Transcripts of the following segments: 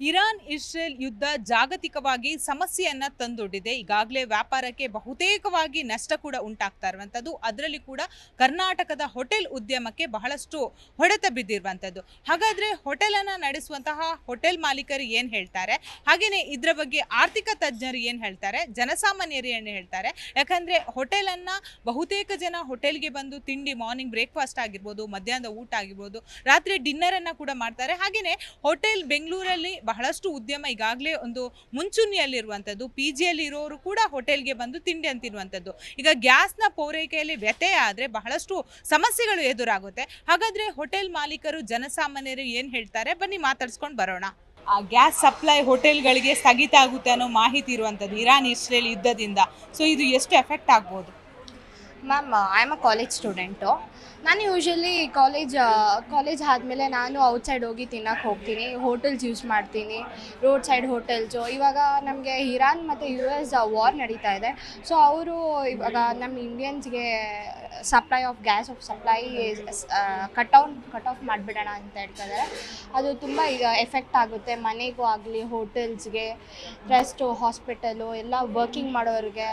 Iran Israel ಯುದ್ಧ ಜಾಗತಿಕವಾಗಿ ಸಮಸ್ಯೆಯನ್ನ ತಂದೊಡ್ಡಿದೆ. ಈಗಾಗಲೇ ವ್ಯಾಪಾರಕ್ಕೆ ಬಹುತೇಕವಾಗಿ ನಷ್ಟ ಕೂಡ ಉಂಟಾಗ್ತಾ ಇರುವಂಥದ್ದು. ಅದರಲ್ಲಿ ಕೂಡ ಕರ್ನಾಟಕದ ಹೋಟೆಲ್ ಉದ್ಯಮಕ್ಕೆ ಬಹಳಷ್ಟು ಹೊಡೆತ ಬಿದ್ದಿರುವಂಥದ್ದು. ಹಾಗಾದ್ರೆ ಹೋಟೆಲ್ ಅನ್ನ ನಡೆಸುವಂತಹ ಹೋಟೆಲ್ ಮಾಲೀಕರು ಏನು ಹೇಳ್ತಾರೆ, ಹಾಗೆಯೇ ಇದರ ಬಗ್ಗೆ ಆರ್ಥಿಕ ತಜ್ಞರು ಏನು ಹೇಳ್ತಾರೆ, ಜನಸಾಮಾನ್ಯರು ಏನು ಹೇಳ್ತಾರೆ? ಯಾಕಂದ್ರೆ ಹೋಟೆಲ್ ಅನ್ನ ಬಹುತೇಕ ಜನ ಹೋಟೆಲ್ಗೆ ಬಂದು ತಿಂಡಿ, ಮಾರ್ನಿಂಗ್ ಬ್ರೇಕ್ಫಾಸ್ಟ್ ಆಗಿರ್ಬೋದು, ಮಧ್ಯಾಹ್ನದ ಊಟ ಆಗಿರ್ಬೋದು, ರಾತ್ರಿ ಡಿನ್ನರ್ ಅನ್ನ ಕೂಡ ಮಾಡ್ತಾರೆ. ಹಾಗೆಯೇ ಹೋಟೆಲ್ ಬೆಂಗಳೂರಲ್ಲಿ ಬಹಳಷ್ಟು ಉದ್ಯಮ ಈಗಾಗಲೇ ಒಂದು ಮುಂಚೂಣಿಯಲ್ಲಿರುವಂಥದ್ದು. ಪಿಜಿಯಲ್ಲಿ ಇರೋರು ಕೂಡ ಹೋಟೆಲ್ಗೆ ಬಂದು ತಿಂಡಿ ಅಂತಿರುವಂಥದ್ದು. ಈಗ ಗ್ಯಾಸ್ನ ಪೂರೈಕೆಯಲ್ಲಿ ವ್ಯತ್ಯಯ ಆದರೆ ಬಹಳಷ್ಟು ಸಮಸ್ಯೆಗಳು ಎದುರಾಗುತ್ತೆ. ಹಾಗಾದ್ರೆ ಹೋಟೆಲ್ ಮಾಲೀಕರು, ಜನಸಾಮಾನ್ಯರು ಏನು ಹೇಳ್ತಾರೆ, ಬನ್ನಿ ಮಾತಾಡ್ಸ್ಕೊಂಡು ಬರೋಣ. ಗ್ಯಾಸ್ ಸಪ್ಲೈ ಹೋಟೆಲ್ಗಳಿಗೆ ಸ್ಥಗಿತ ಆಗುತ್ತೆ ಅನ್ನೋ ಮಾಹಿತಿ ಇರುವಂಥದ್ದು ಇರಾನ್ ಇಸ್ರೇಲ್ ಯುದ್ಧದಿಂದ. ಸೊ ಇದು ಎಷ್ಟು ಎಫೆಕ್ಟ್ ಆಗ್ಬೋದು? Ma'am, I am a college student. ನಾನು ಯೂಶ್ವಲಿ ಕಾಲೇಜ್ ಆದಮೇಲೆ ನಾನು ಔಟ್ಸೈಡ್ ಹೋಗಿ ತಿನ್ನೋಕ್ಕೆ ಹೋಗ್ತೀನಿ. ಹೋಟೆಲ್ಸ್ ಯೂಸ್ ಮಾಡ್ತೀನಿ, ರೋಡ್ ಸೈಡ್ ಹೋಟೆಲ್ಸು. ಇವಾಗ ನಮಗೆ ಇರಾನ್ ಮತ್ತು US ವಾರ್ ನಡೀತಾ ಇದೆ. ಸೊ ಅವರು ಇವಾಗ ನಮ್ಮ ಇಂಡಿಯನ್ಸ್ಗೆ ಗ್ಯಾಸ್ ಸಪ್ಲೈ ಕಟ್ ಆಫ್ ಮಾಡಿಬಿಡೋಣ ಅಂತ ಹೇಳ್ತಿದ್ದಾರೆ. ಅದು ತುಂಬ ಈಗ ಎಫೆಕ್ಟ್ ಆಗುತ್ತೆ ಮನೆಗೂ ಆಗಲಿ, ಹೋಟೆಲ್ಸ್ಗೆ, ರೆಸ್ಟು, ಹಾಸ್ಪಿಟಲು, ಎಲ್ಲ ವರ್ಕಿಂಗ್ ಮಾಡೋರಿಗೆ,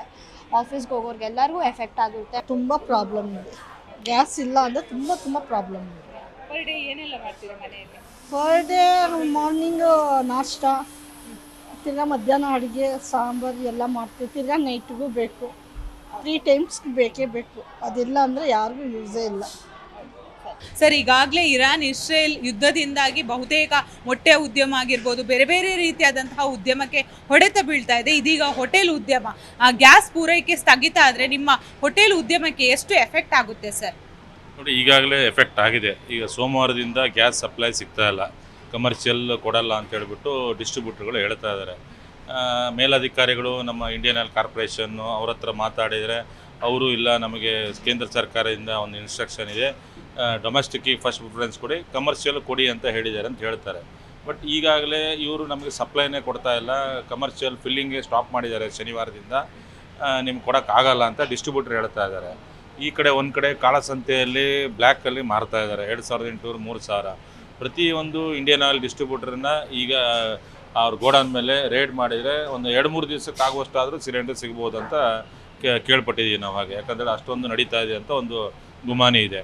ಆಫೀಸ್ಗೆ ಹೋಗೋರಿಗೆ ಎಲ್ಲರಿಗೂ ಎಫೆಕ್ಟ್ ಆಗುತ್ತೆ. ತುಂಬ ಪ್ರಾಬ್ಲಮ್ ಇದೆ. ಗ್ಯಾಸ್ ಇಲ್ಲ ಅಂದರೆ ತುಂಬ ಪ್ರಾಬ್ಲಮ್ ಇದೆ. ಪರ್ ಡೇ ಏನೆಲ್ಲ ಮಾಡ್ತೀರಾ ಮನೆಯಲ್ಲಿ? ಪರ್ ಡೇ ಮಾರ್ನಿಂಗು ನಾಷ್ಟ, ತಿರ್ಗಾ ಮಧ್ಯಾಹ್ನ ಅಡುಗೆ, ಸಾಂಬಾರು ಎಲ್ಲ ಮಾಡ್ತೀವಿ. ತಿರ್ಗಾ ನೈಟ್ಗೂ ಬೇಕು, 3 ಟೈಮ್ಸ್ ಬೇಕೇ ಬೇಕು. ಅದಿಲ್ಲ ಅಂದರೆ ಯಾರಿಗೂ ಯೂಸೇ ಇಲ್ಲ. ಸರ್, ಈಗಾಗಲೇ ಇರಾನ್ ಇಸ್ರೇಲ್ ಯುದ್ಧದಿಂದಾಗಿ ಬಹುತೇಕ ಮೊಟ್ಟೆ ಉದ್ಯಮ ಆಗಿರ್ಬೋದು, ಬೇರೆ ಬೇರೆ ರೀತಿಯಾದಂತಹ ಉದ್ಯಮಕ್ಕೆ ಹೊಡೆತ ಬೀಳ್ತಾ ಇದೆ. ಇದೀಗ ಹೋಟೆಲ್ ಉದ್ಯಮ, ಗ್ಯಾಸ್ ಪೂರೈಕೆ ಸ್ಥಗಿತ ಆದರೆ ನಿಮ್ಮ ಹೋಟೆಲ್ ಉದ್ಯಮಕ್ಕೆ ಎಷ್ಟು ಎಫೆಕ್ಟ್ ಆಗುತ್ತೆ ಸರ್? ನೋಡಿ, ಈಗಾಗಲೇ ಎಫೆಕ್ಟ್ ಆಗಿದೆ. ಈಗ ಸೋಮವಾರದಿಂದ ಗ್ಯಾಸ್ ಸಪ್ಲೈ ಸಿಗ್ತಾ ಇಲ್ಲ, ಕಮರ್ಷಿಯಲ್ ಕೊಡಲ್ಲ ಅಂತ ಹೇಳ್ಬಿಟ್ಟು ಡಿಸ್ಟ್ರಿಬ್ಯೂಟರ್ಗಳು ಹೇಳ್ತಾ ಇದ್ದಾರೆ. ಮೇಲಧಿಕಾರಿಗಳು, ನಮ್ಮ ಇಂಡಿಯನ್ ಆಯಿಲ್ ಕಾರ್ಪೊರೇಷನ್ನು ಅವ್ರ ಹತ್ರ ಮಾತಾಡಿದರೆ ಅವರು ಇಲ್ಲ, ನಮಗೆ ಕೇಂದ್ರ ಸರ್ಕಾರದಿಂದ ಒಂದು ಇನ್ಸ್ಟ್ರಕ್ಷನ್ ಇದೆ, ಡೊಮೆಸ್ಟಿಕ್ಕಿಗೆ ಫಸ್ಟ್ ಪ್ರಿಫರೆನ್ಸ್ ಕೊಡಿ, ಕಮರ್ಷಿಯಲ್ ಕೊಡಿ ಅಂತ ಹೇಳಿದ್ದಾರೆ ಅಂತ ಹೇಳ್ತಾರೆ. ಬಟ್ ಈಗಾಗಲೇ ಇವರು ನಮಗೆ ಸಪ್ಲೈನೇ ಕೊಡ್ತಾ ಇಲ್ಲ, ಕಮರ್ಷಿಯಲ್ ಫಿಲ್ಲಿಂಗ್ಗೆ ಸ್ಟಾಪ್ ಮಾಡಿದ್ದಾರೆ ಶನಿವಾರದಿಂದ, ನಿಮ್ಗೆ ಕೊಡೋಕ್ಕಾಗಲ್ಲ ಅಂತ ಡಿಸ್ಟ್ರಿಬ್ಯೂಟರ್ ಹೇಳ್ತಾ ಇದ್ದಾರೆ. ಈ ಕಡೆ ಒಂದು ಕಡೆ ಕಾಳಸಂತೆಯಲ್ಲಿ ಬ್ಲ್ಯಾಕಲ್ಲಿ ಮಾರ್ತಾ ಇದ್ದಾರೆ 2800, 3000. ಪ್ರತಿಯೊಂದು ಇಂಡಿಯನ್ ಆಯಿಲ್ ಡಿಸ್ಟ್ರಿಬ್ಯೂಟರ್ನ ಈಗ ಅವ್ರ ಗೋಡೌನ್ ಮೇಲೆ ರೇಡ್ ಮಾಡಿದರೆ ಒಂದು 2-3 ದಿವಸಕ್ಕೆ ಆಗುವಷ್ಟಾದರೂ ಸಿಲಿಂಡರ್ ಸಿಗ್ಬೋದು ಅಂತ ಕೇಳ್ಪಟ್ಟಿದ್ದೀವಿ ನಾವು. ಹಾಗೆ ಯಾಕಂದರೆ ಅಷ್ಟೊಂದು ನಡೀತಾ ಇದೆ ಅಂತ ಒಂದು ಗುಮಾನಿ ಇದೆ.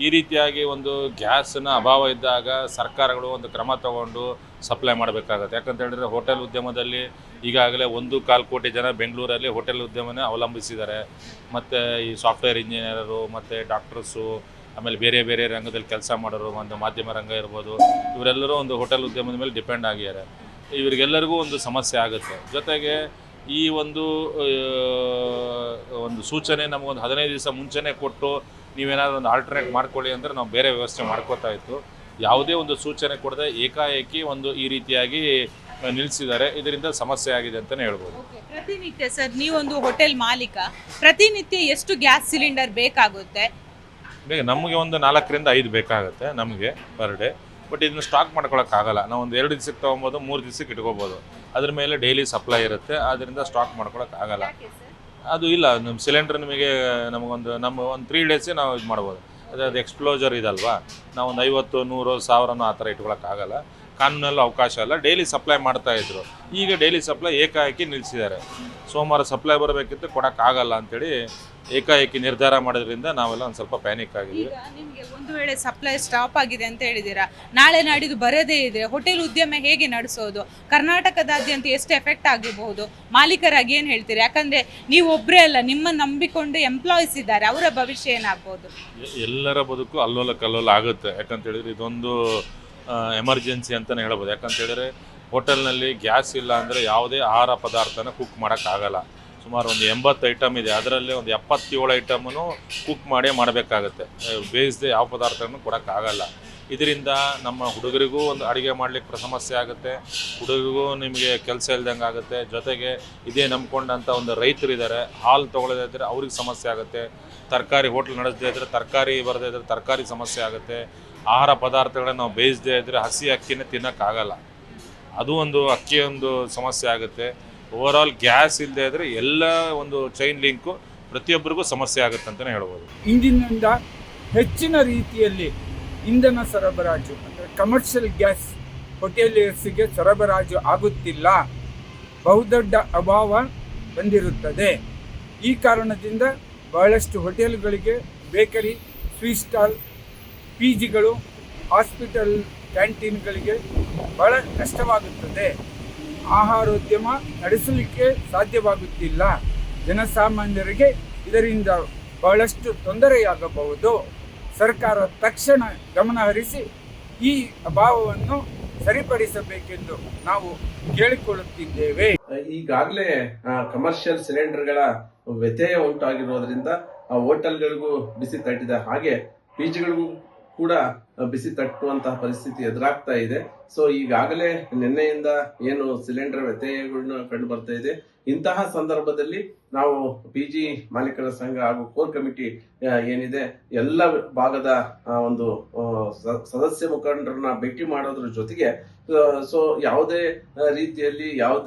ಈ ರೀತಿಯಾಗಿ ಒಂದು ಗ್ಯಾಸ್ನ ಅಭಾವ ಇದ್ದಾಗ ಸರ್ಕಾರಗಳು ಒಂದು ಕ್ರಮ ತಗೊಂಡು ಸಪ್ಲೈ ಮಾಡಬೇಕಾಗತ್ತೆ. ಯಾಕಂತ ಹೇಳಿದ್ರೆ ಹೋಟೆಲ್ ಉದ್ಯಮದಲ್ಲಿ ಈಗಾಗಲೇ 1.25 ಕೋಟಿ ಜನ ಬೆಂಗಳೂರಲ್ಲಿ ಹೋಟೆಲ್ ಉದ್ಯಮನೇ ಅವಲಂಬಿಸಿದ್ದಾರೆ. ಮತ್ತು ಈ ಸಾಫ್ಟ್ವೇರ್ ಇಂಜಿನಿಯರು ಮತ್ತು ಡಾಕ್ಟರ್ಸು, ಆಮೇಲೆ ಬೇರೆ ಬೇರೆ ರಂಗದಲ್ಲಿ ಕೆಲಸ ಮಾಡೋರು, ಒಂದು ಮಾಧ್ಯಮ ರಂಗ ಇರ್ಬೋದು, ಇವರೆಲ್ಲರೂ ಒಂದು ಹೋಟೆಲ್ ಉದ್ಯಮದ ಮೇಲೆ ಡಿಪೆಂಡ್ ಆಗಿದ್ದಾರೆ. ಇವರಿಗೆಲ್ಲರಿಗೂ ಒಂದು ಸಮಸ್ಯೆ ಆಗುತ್ತೆ. ಜೊತೆಗೆ ಈ ಒಂದು ಸೂಚನೆ ನಮಗೊಂದು 15 ದಿವಸ ಮುಂಚೆನೇ ಕೊಟ್ಟು ನೀವೇನಾದರೂ ಒಂದು ಆಲ್ಟರ್ನೇಟ್ ಮಾಡ್ಕೊಳ್ಳಿ ಅಂದರೆ ನಾವು ಬೇರೆ ವ್ಯವಸ್ಥೆ ಮಾಡ್ಕೋತಾ ಇತ್ತು. ಯಾವುದೇ ಒಂದು ಸೂಚನೆ ಕೊಡದೆ ಏಕಾಏಕಿ ಒಂದು ಈ ರೀತಿಯಾಗಿ ನಿಲ್ಲಿಸಿದ್ದಾರೆ. ಇದರಿಂದ ಸಮಸ್ಯೆ ಆಗಿದೆ ಅಂತಲೇ ಹೇಳ್ಬೋದು. ಪ್ರತಿನಿತ್ಯ ಸರ್, ನೀವೊಂದು ಹೋಟೆಲ್ ಮಾಲೀಕ, ಪ್ರತಿನಿತ್ಯ ಎಷ್ಟು ಗ್ಯಾಸ್ ಸಿಲಿಂಡರ್ ಬೇಕಾಗುತ್ತೆ? ನಮಗೆ ಒಂದು 4ರಿಂದ 5 ಬೇಕಾಗುತ್ತೆ ನಮಗೆ ಪರ್ ಡೇ. ಬಟ್ ಇದನ್ನು ಸ್ಟಾಕ್ ಮಾಡ್ಕೊಳಕ್ಕಾಗಲ್ಲ. ನಾವು ಒಂದು 2 ದಿವಸಕ್ಕೆ ತೊಗೊಬೋದು, 3 ದಿವಸಕ್ಕೆ ಇಟ್ಕೋಬೋದು. ಅದ್ರ ಮೇಲೆ ಡೈಲಿ ಸಪ್ಲೈ ಇರುತ್ತೆ, ಅದರಿಂದ ಸ್ಟಾಕ್ ಮಾಡ್ಕೊಳಕ್ಕಾಗಲ್ಲ. ಅದು ಇಲ್ಲ, ನಮ್ಮ ಸಿಲಿಂಡರ್ ನಮಗೆ ನಮ್ಮ ಒಂದು 3 ಡೇಸೇ ನಾವು ಇದು ಮಾಡ್ಬೋದು. ಅದು ಎಕ್ಸ್ಪ್ಲೋಜರ್ ಇದಲ್ವಾ, ನಾವು ಒಂದು 50, 100, 1000 ಆ ಥರ ಇಟ್ಕೊಳಕ್ಕಾಗಲ್ಲ. ಕಾನೂನಲ್ಲಿ ಅವಕಾಶ ಇಲ್ಲ. ಡೈಲಿ ಸಪ್ಲೈ ಮಾಡ್ತಾಯಿದ್ರು. ಈಗ ಡೈಲಿ ಸಪ್ಲೈ ಏಕಾಏಕಿ ನಿಲ್ಲಿಸಿದ್ದಾರೆ. ಸೋಮವಾರ ಸಪ್ಲೈ ಬರಬೇಕಿತ್ತು, ಕೊಡೋಕ್ಕಾಗಲ್ಲ ಅಂಥೇಳಿ ಏಕಾಏಕಿ ನಿರ್ಧಾರ ಮಾಡೋದ್ರಿಂದ ನಾವೆಲ್ಲ ಒಂದು ಸ್ವಲ್ಪ ಪ್ಯಾನಿಕ್ ಆಗಿದ್ದೀವಿ. ಈಗ ನಿಮಗೆ ಒಂದು ವೇಳೆ ಸಪ್ಲೈ ಸ್ಟಾಪ್ ಆಗಿದೆ ಅಂತ ಹೇಳಿದ್ದೀರಾ, ನಾಳೆ ನಾಡಿದ್ದು ಬರದೇ ಇದ್ರೆ ಹೋಟೆಲ್ ಉದ್ಯಮ ಹೇಗೆ ನಡೆಸೋದು? ಕರ್ನಾಟಕದಾದ್ಯಂತ ಎಷ್ಟು ಎಫೆಕ್ಟ್ ಆಗಿರಬಹುದು? ಮಾಲೀಕರಾಗಿ ಏನು ಹೇಳ್ತೀರಿ? ಯಾಕಂದರೆ ನೀವು ಒಬ್ಬರೇ ಅಲ್ಲ, ನಿಮ್ಮನ್ನು ನಂಬಿಕೊಂಡು ಎಂಪ್ಲಾಯೀಸ್ ಇದ್ದಾರೆ, ಅವರ ಭವಿಷ್ಯ ಏನಾಗ್ಬೋದು? ಎಲ್ಲರ ಬದುಕು ಅಲ್ಲೋಲ ಕಲ್ಲೋಲ ಆಗುತ್ತೆ. ಯಾಕಂತ ಹೇಳಿದ್ರೆ ಇದೊಂದು ಎಮರ್ಜೆನ್ಸಿ ಅಂತಲೇ ಹೇಳ್ಬೋದು. ಯಾಕಂತ ಹೇಳಿದ್ರೆ ಹೋಟೆಲ್ನಲ್ಲಿ ಗ್ಯಾಸ್ ಇಲ್ಲ ಅಂದರೆ ಯಾವುದೇ ಆಹಾರ ಪದಾರ್ಥನ ಕುಕ್ ಮಾಡೋಕ್ಕಾಗಲ್ಲ. ಸುಮಾರು ಒಂದು 80 ಐಟಮ್ ಇದೆ, ಅದರಲ್ಲಿ ಒಂದು 77 ಐಟಮನ್ನು ಕುಕ್ ಮಾಡಬೇಕಾಗತ್ತೆ. ಬೇಯಿಸದೆ ಯಾವ ಪದಾರ್ಥನೂ ಕೊಡೋಕ್ಕಾಗಲ್ಲ. ಇದರಿಂದ ನಮ್ಮ ಹುಡುಗರಿಗೂ ಒಂದು ಅಡುಗೆ ಮಾಡಲಿಕ್ಕೆ ಸಮಸ್ಯೆ ಆಗುತ್ತೆ, ಹುಡುಗರಿಗೂ ನಿಮಗೆ ಕೆಲಸ ಇಲ್ದಂಗೆ ಆಗುತ್ತೆ. ಜೊತೆಗೆ ಇದೇ ನಂಬ್ಕೊಂಡಂಥ ಒಂದು ರೈತರಿದ್ದಾರೆ, ಹಾಲು ತೊಗೊಳ್ಳದೇ ಇದ್ದರೆ ಅವ್ರಿಗೆ ಸಮಸ್ಯೆ ಆಗುತ್ತೆ. ತರಕಾರಿ ಹೋಟ್ಲ್ ನಡೆಸದೇ ಇದ್ದರೆ ತರಕಾರಿ ಬರದೇ ಇದ್ದರೆ ತರಕಾರಿ ಸಮಸ್ಯೆ ಆಗುತ್ತೆ. ಆಹಾರ ಪದಾರ್ಥಗಳನ್ನ ನಾವು ಬೇಯಿಸದೇ ಇದ್ದರೆ ಹಸಿ ಅಕ್ಕಿನೇ ತಿನ್ನೋಕ್ಕಾಗಲ್ಲ, ಅದು ಒಂದು ಅಕ್ಕಿ ಒಂದು ಸಮಸ್ಯೆ ಆಗುತ್ತೆ. ಓವರಾಲ್ ಗ್ಯಾಸ್ ಇಲ್ಲದೆ ಇದ್ದರೆ ಎಲ್ಲ ಒಂದು ಚೈನ್ ಲಿಂಕು ಪ್ರತಿಯೊಬ್ಬರಿಗೂ ಸಮಸ್ಯೆ ಆಗುತ್ತೆ ಅಂತಲೇ ಹೇಳ್ಬೋದು. ಇಂದಿನಿಂದ ಹೆಚ್ಚಿನ ರೀತಿಯಲ್ಲಿ ಇಂಧನ ಸರಬರಾಜು ಅಂದರೆ ಕಮರ್ಷಿಯಲ್ ಗ್ಯಾಸ್ ಹೋಟೆಲಿಯರ್ಸ್ಗೆ ಸರಬರಾಜು ಆಗುತ್ತಿಲ್ಲ. ಬಹುದೊಡ್ಡ ಅಭಾವ ಬಂದಿರುತ್ತದೆ. ಈ ಕಾರಣದಿಂದ ಬಹಳಷ್ಟು ಹೋಟೆಲ್ಗಳಿಗೆ, ಬೇಕರಿ, ಸ್ವೀಟ್ ಸ್ಟಾಲ್, PGಗಳು, ಹಾಸ್ಪಿಟಲ್ ಕ್ಯಾಂಟೀನ್ಗಳಿಗೆ ಬಹಳ ಕಷ್ಟವಾಗುತ್ತದೆ. ಆಹಾರೋದ್ಯಮ ನಡೆಸಲಿಕ್ಕೆ ಸಾಧ್ಯವಾಗುತ್ತಿಲ್ಲ. ಜನಸಾಮಾನ್ಯರಿಗೆ ಇದರಿಂದ ಬಹಳಷ್ಟು ತೊಂದರೆಯಾಗಬಹುದು. ಸರ್ಕಾರ ತಕ್ಷಣ ಗಮನಹರಿಸಿ ಈ ಅಭಾವವನ್ನು ಸರಿಪಡಿಸಬೇಕೆಂದು ನಾವು ಕೇಳಿಕೊಳ್ಳುತ್ತಿದ್ದೇವೆ. ಈಗಾಗಲೇ ಕಮರ್ಷಿಯಲ್ ಸಿಲಿಂಡರ್ಗಳ ವ್ಯತ್ಯಯ ಉಂಟಾಗಿರೋದ್ರಿಂದ ಹೋಟೆಲ್ಗಳಿಗೂ ಬಿಸಿ ತಟ್ಟಿದೆ, ಹಾಗೆ PGಗಳಿಗೂ ಕೂಡ ಬಿಸಿ ತಟ್ಟುವಂತಹ ಪರಿಸ್ಥಿತಿ ಎದುರಾಗ್ತಾ ಇದೆ. ಸೊ ಈಗಾಗಲೇ ನಿನ್ನೆಯಿಂದ ಏನು ಸಿಲಿಂಡರ್ ವ್ಯತ್ಯಯಗಳನ್ನ ಕಂಡು ಬರ್ತಾ ಇದೆ. ಇಂತಹ ಸಂದರ್ಭದಲ್ಲಿ ನಾವು PG ಮಾಲೀಕರ ಸಂಘ ಹಾಗೂ ಕೋರ್ ಕಮಿಟಿ ಏನಿದೆ ಎಲ್ಲ ಭಾಗದ ಒಂದು ಸದಸ್ಯ ಮುಖಂಡರನ್ನ ಭೇಟಿ ಮಾಡೋದ್ರ ಜೊತೆಗೆ ಸೊ ಯಾವುದೇ ರೀತಿಯಲ್ಲಿ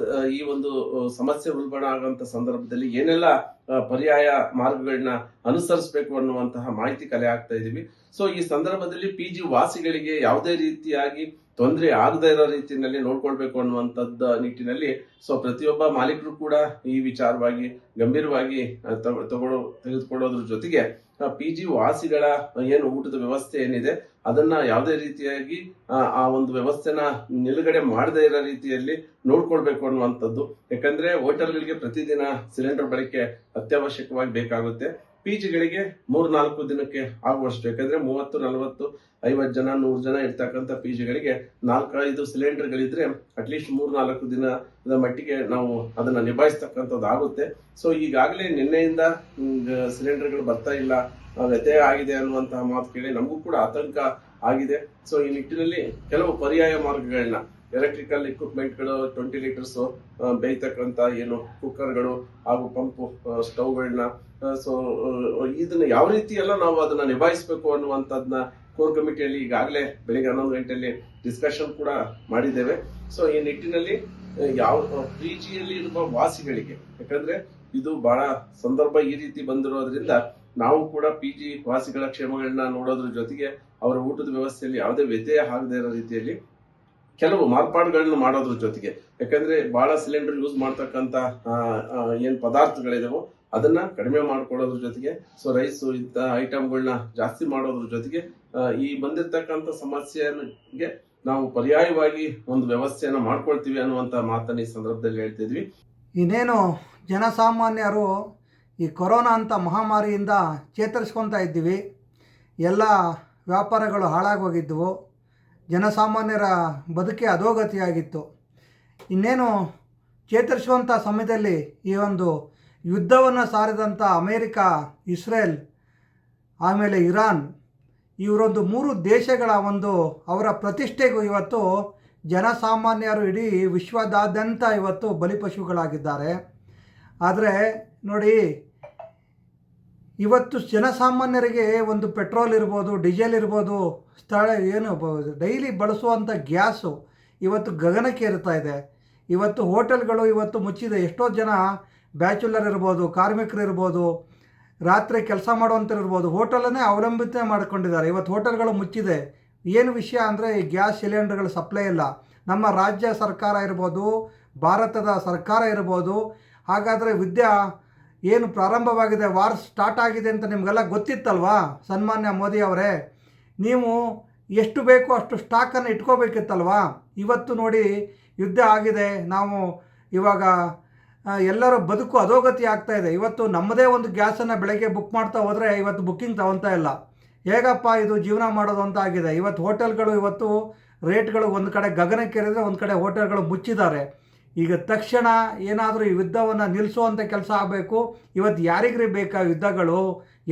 ಈ ಒಂದು ಸಮಸ್ಯೆ ಉಲ್ಬಣ ಆಗುವಂತ ಸಂದರ್ಭದಲ್ಲಿ ಏನೆಲ್ಲ ಪರ್ಯಾಯ ಮಾರ್ಗಗಳನ್ನ ಅನುಸರಿಸಬೇಕು ಅನ್ನುವಂತಹ ಮಾಹಿತಿ ಕಲೆ ಆಗ್ತಾ ಇದೀವಿ. ಸೊ ಈ ಸಂದರ್ಭದಲ್ಲಿ PG ವಾಸಿಗಳಿಗೆ ಯಾವುದೇ ರೀತಿಯಾಗಿ ತೊಂದರೆ ಆಗದೇ ಇರೋ ರೀತಿಯಲ್ಲಿ ನೋಡ್ಕೊಳ್ಬೇಕು ಅನ್ನುವಂಥದ್ದ ನಿಟ್ಟಿನಲ್ಲಿ ಸೊ ಪ್ರತಿಯೊಬ್ಬ ಮಾಲೀಕರು ಕೂಡ ಈ ವಿಚಾರವಾಗಿ ಗಂಭೀರವಾಗಿ ತೆಗೆದುಕೊಳ್ಳೋದ್ರ ಜೊತೆಗೆ PG ವಾಸಿಗಳ ಏನು ಊಟದ ವ್ಯವಸ್ಥೆ ಏನಿದೆ ಅದನ್ನ ಯಾವುದೇ ರೀತಿಯಾಗಿ ಆ ಒಂದು ವ್ಯವಸ್ಥೆನ ನಿಲುಗಡೆ ಮಾಡದೇ ಇರೋ ರೀತಿಯಲ್ಲಿ ನೋಡ್ಕೊಳ್ಬೇಕು ಅನ್ನುವಂಥದ್ದು. ಯಾಕಂದ್ರೆ ಹೋಟೆಲ್ಗಳಿಗೆ ಪ್ರತಿದಿನ ಸಿಲಿಂಡರ್ ಬಳಕೆ ಅತ್ಯವಶ್ಯಕವಾಗಿ ಬೇಕಾಗುತ್ತೆ. PGಗಳಿಗೆ 3-4 ದಿನಕ್ಕೆ ಆಗುವಷ್ಟು, ಯಾಕಂದ್ರೆ 30, 40, 50 ಜನ, 100 ಜನ ಇರ್ತಕ್ಕಂಥ PGಗಳಿಗೆ 4-5 ಸಿಲಿಂಡರ್ಗಳಿದ್ರೆ ಅಟ್ಲೀಸ್ಟ್ 3-4 ದಿನದ ಮಟ್ಟಿಗೆ ನಾವು ಅದನ್ನ ನಿಭಾಯಿಸ್ತಕ್ಕಂಥದ್ದು ಆಗುತ್ತೆ. ಸೊ ಈಗಾಗಲೇ ನಿನ್ನೆಯಿಂದ ಸಿಲಿಂಡರ್ಗಳು ಬರ್ತಾ ಇಲ್ಲ, ವ್ಯತ್ಯಯ ಆಗಿದೆ ಅನ್ನುವಂತಹ ಮಾತು ಕೇಳಿ ನಮಗೂ ಕೂಡ ಆತಂಕ ಆಗಿದೆ. ಸೊ ಈ ನಿಟ್ಟಿನಲ್ಲಿ ಕೆಲವು ಪರ್ಯಾಯ ಮಾರ್ಗಗಳನ್ನ, ಎಲೆಕ್ಟ್ರಿಕಲ್ ಇಕ್ವಿಪ್ಮೆಂಟ್ಗಳು, 20 ಲೀಟರ್ಸ್ ಬೇಯ್ತಕ್ಕಂಥ ಏನು ಕುಕ್ಕರ್ಗಳು ಹಾಗೂ ಪಂಪ್ ಸ್ಟವ್ಗಳನ್ನ, ಸೊ ಇದನ್ನ ಯಾವ ರೀತಿ ಎಲ್ಲ ನಾವು ಅದನ್ನ ನಿಭಾಯಿಸಬೇಕು ಅನ್ನುವಂಥದ್ದನ್ನ ಕೋರ್ ಕಮಿಟಿಯಲ್ಲಿ ಈಗಾಗಲೇ ಬೆಳಿಗ್ಗೆ 11 ಗಂಟೆಯಲ್ಲಿ ಡಿಸ್ಕಷನ್ ಕೂಡ ಮಾಡಿದ್ದೇವೆ. ಸೊ ಈ ನಿಟ್ಟಿನಲ್ಲಿ ಯಾವ PGಯಲ್ಲಿ ಇರುವ ವಾಸಿಗಳಿಗೆ, ಯಾಕಂದ್ರೆ ಇದು ಬಹಳ ಸಂದರ್ಭ ಈ ರೀತಿ ಬಂದಿರೋದ್ರಿಂದ ನಾವು ಕೂಡ PG ವಾಸಿಗಳ ಕ್ಷೇಮಗಳನ್ನ ನೋಡೋದ್ರ ಜೊತೆಗೆ ಅವರ ಊಟದ ವ್ಯವಸ್ಥೆಯಲ್ಲಿ ಯಾವುದೇ ವ್ಯತ್ಯಯ ಆಗದೇ ಇರೋ ರೀತಿಯಲ್ಲಿ ಕೆಲವು ಮಾರ್ಪಾಡುಗಳನ್ನ ಮಾಡೋದ್ರ ಜೊತೆಗೆ, ಯಾಕಂದ್ರೆ ಬಹಳ ಸಿಲಿಂಡರ್ ಯೂಸ್ ಮಾಡ್ತಕ್ಕಂತ ಏನ್ ಪದಾರ್ಥಗಳಿದಾವೋ ಅದನ್ನ ಕಡಿಮೆ ಮಾಡ್ಕೊಳ್ಳೋದ್ರ ಜೊತೆಗೆ ಸೊ ರೈಸ್ ಇಂತ ಐಟಮ್ಗಳನ್ನ ಜಾಸ್ತಿ ಮಾಡೋದ್ರ ಜೊತೆಗೆ ಈ ಬಂದಿರತಕ್ಕಂತ ಸಮಸ್ಯೆಗೆ ನಾವು ಪರ್ಯಾಯವಾಗಿ ಒಂದು ವ್ಯವಸ್ಥೆಯನ್ನ ಮಾಡ್ಕೊಳ್ತೀವಿ ಅನ್ನುವಂತ ಮಾತನ್ನ ಈ ಸಂದರ್ಭದಲ್ಲಿ ಹೇಳ್ತಿದ್ವಿ. ಇನ್ನೇನು ಜನಸಾಮಾನ್ಯರು ಈ ಕೊರೋನಾ ಅಂತ ಮಹಾಮಾರಿಯಿಂದ ಚೇತರಿಸ್ಕೊತಾ ಇದ್ದೀವಿ. ಎಲ್ಲ ವ್ಯಾಪಾರಗಳು ಹಾಳಾಗೋಗಿದ್ದವು. ಜನಸಾಮಾನ್ಯರ ಬದುಕೆ ಅಧೋಗತಿಯಾಗಿತ್ತು. ಇನ್ನೇನು ಚೇತರಿಸುವಂಥ ಸಮಯದಲ್ಲಿ ಈ ಒಂದು ಯುದ್ಧವನ್ನು ಸಾರಿದಂಥ ಅಮೇರಿಕಾ, ಇಸ್ರೇಲ್, ಆಮೇಲೆ ಇರಾನ್, ಇವರೊಂದು 3 ದೇಶಗಳ ಒಂದು ಅವರ ಪ್ರತಿಷ್ಠೆಗೂ ಇವತ್ತು ಜನಸಾಮಾನ್ಯರು ಇಡೀ ವಿಶ್ವದಾದ್ಯಂತ ಇವತ್ತು ಬಲಿಪಶುಗಳಾಗಿದ್ದಾರೆ. ಆದರೆ ನೋಡಿ, ಇವತ್ತು ಜನಸಾಮಾನ್ಯರಿಗೆ ಒಂದು ಪೆಟ್ರೋಲ್ ಇರ್ಬೋದು, ಡೀಸೆಲ್ ಇರ್ಬೋದು, ಡೈಲಿ ಬಳಸುವಂಥ ಗ್ಯಾಸು ಇವತ್ತು ಗಗನಕ್ಕೆ ಏರುತ್ತಾ ಇದೆ. ಇವತ್ತು ಹೋಟೆಲ್ಗಳು ಇವತ್ತು ಮುಚ್ಚಿದೆ. ಎಷ್ಟೋ ಜನ ಬ್ಯಾಚುಲರ್ ಇರ್ಬೋದು, ಕಾರ್ಮಿಕರು ಇರ್ಬೋದು, ರಾತ್ರಿ ಕೆಲಸ ಮಾಡುವಂಥವ್ರು ಇರ್ಬೋದು, ಹೋಟೆಲನ್ನೇ ಅವಲಂಬಿತ ಮಾಡ್ಕೊಂಡಿದ್ದಾರೆ. ಇವತ್ತು ಹೋಟೆಲ್ಗಳು ಮುಚ್ಚಿದೆ. ಏನು ವಿಷಯ ಅಂದರೆ ಈ ಗ್ಯಾಸ್ ಸಿಲಿಂಡರ್ಗಳ ಸಪ್ಲೈ ಇಲ್ಲ. ನಮ್ಮ ರಾಜ್ಯ ಸರ್ಕಾರ ಇರ್ಬೋದು, ಭಾರತದ ಸರ್ಕಾರ ಇರ್ಬೋದು. ಹಾಗಾದರೆ ಏನು ಪ್ರಾರಂಭವಾಗಿದೆ, ವಾರ್ ಸ್ಟಾರ್ಟ್ ಆಗಿದೆ ಅಂತ ನಿಮಗೆಲ್ಲ ಗೊತ್ತಿತ್ತಲ್ವಾ? ಸನ್ಮಾನ್ಯ ಮೋದಿ ಅವರೇ, ನೀವು ಎಷ್ಟು ಬೇಕೋ ಅಷ್ಟು ಸ್ಟಾಕನ್ನು ಇಟ್ಕೋಬೇಕಿತ್ತಲ್ವಾ? ಇವತ್ತು ನೋಡಿ ಯುದ್ಧ ಆಗಿದೆ. ನಾವು ಇವಾಗ ಎಲ್ಲರೂ ಬದುಕು ಅಧೋಗತಿ ಆಗ್ತಾ ಇದೆ. ಇವತ್ತು ನಮ್ಮದೇ ಒಂದು ಗ್ಯಾಸನ್ನು ಬೆಳಗ್ಗೆ ಬುಕ್ ಮಾಡ್ತಾ ಹೋದರೆ ಇವತ್ತು ಬುಕ್ಕಿಂಗ್ ತಗೊತಾ ಇಲ್ಲ. ಹೇಗಪ್ಪ ಇದು ಜೀವನ ಮಾಡೋದು ಅಂತ ಆಗಿದೆ. ಇವತ್ತು ಹೋಟೆಲ್ಗಳು ಇವತ್ತು ರೇಟ್ಗಳು ಒಂದು ಕಡೆ ಗಗನಕ್ಕೇರಿದ್ರೆ ಒಂದು ಕಡೆ ಹೋಟೆಲ್ಗಳು ಮುಚ್ಚಿದ್ದಾರೆ. ಈಗ ತಕ್ಷಣ ಏನಾದರೂ ಈ ಯುದ್ಧವನ್ನು ನಿಲ್ಲಿಸುವಂಥ ಕೆಲಸ ಆಗಬೇಕು. ಇವತ್ತು ಯಾರಿಗ್ರಿ ಬೇಕಾ ಯುದ್ಧಗಳು?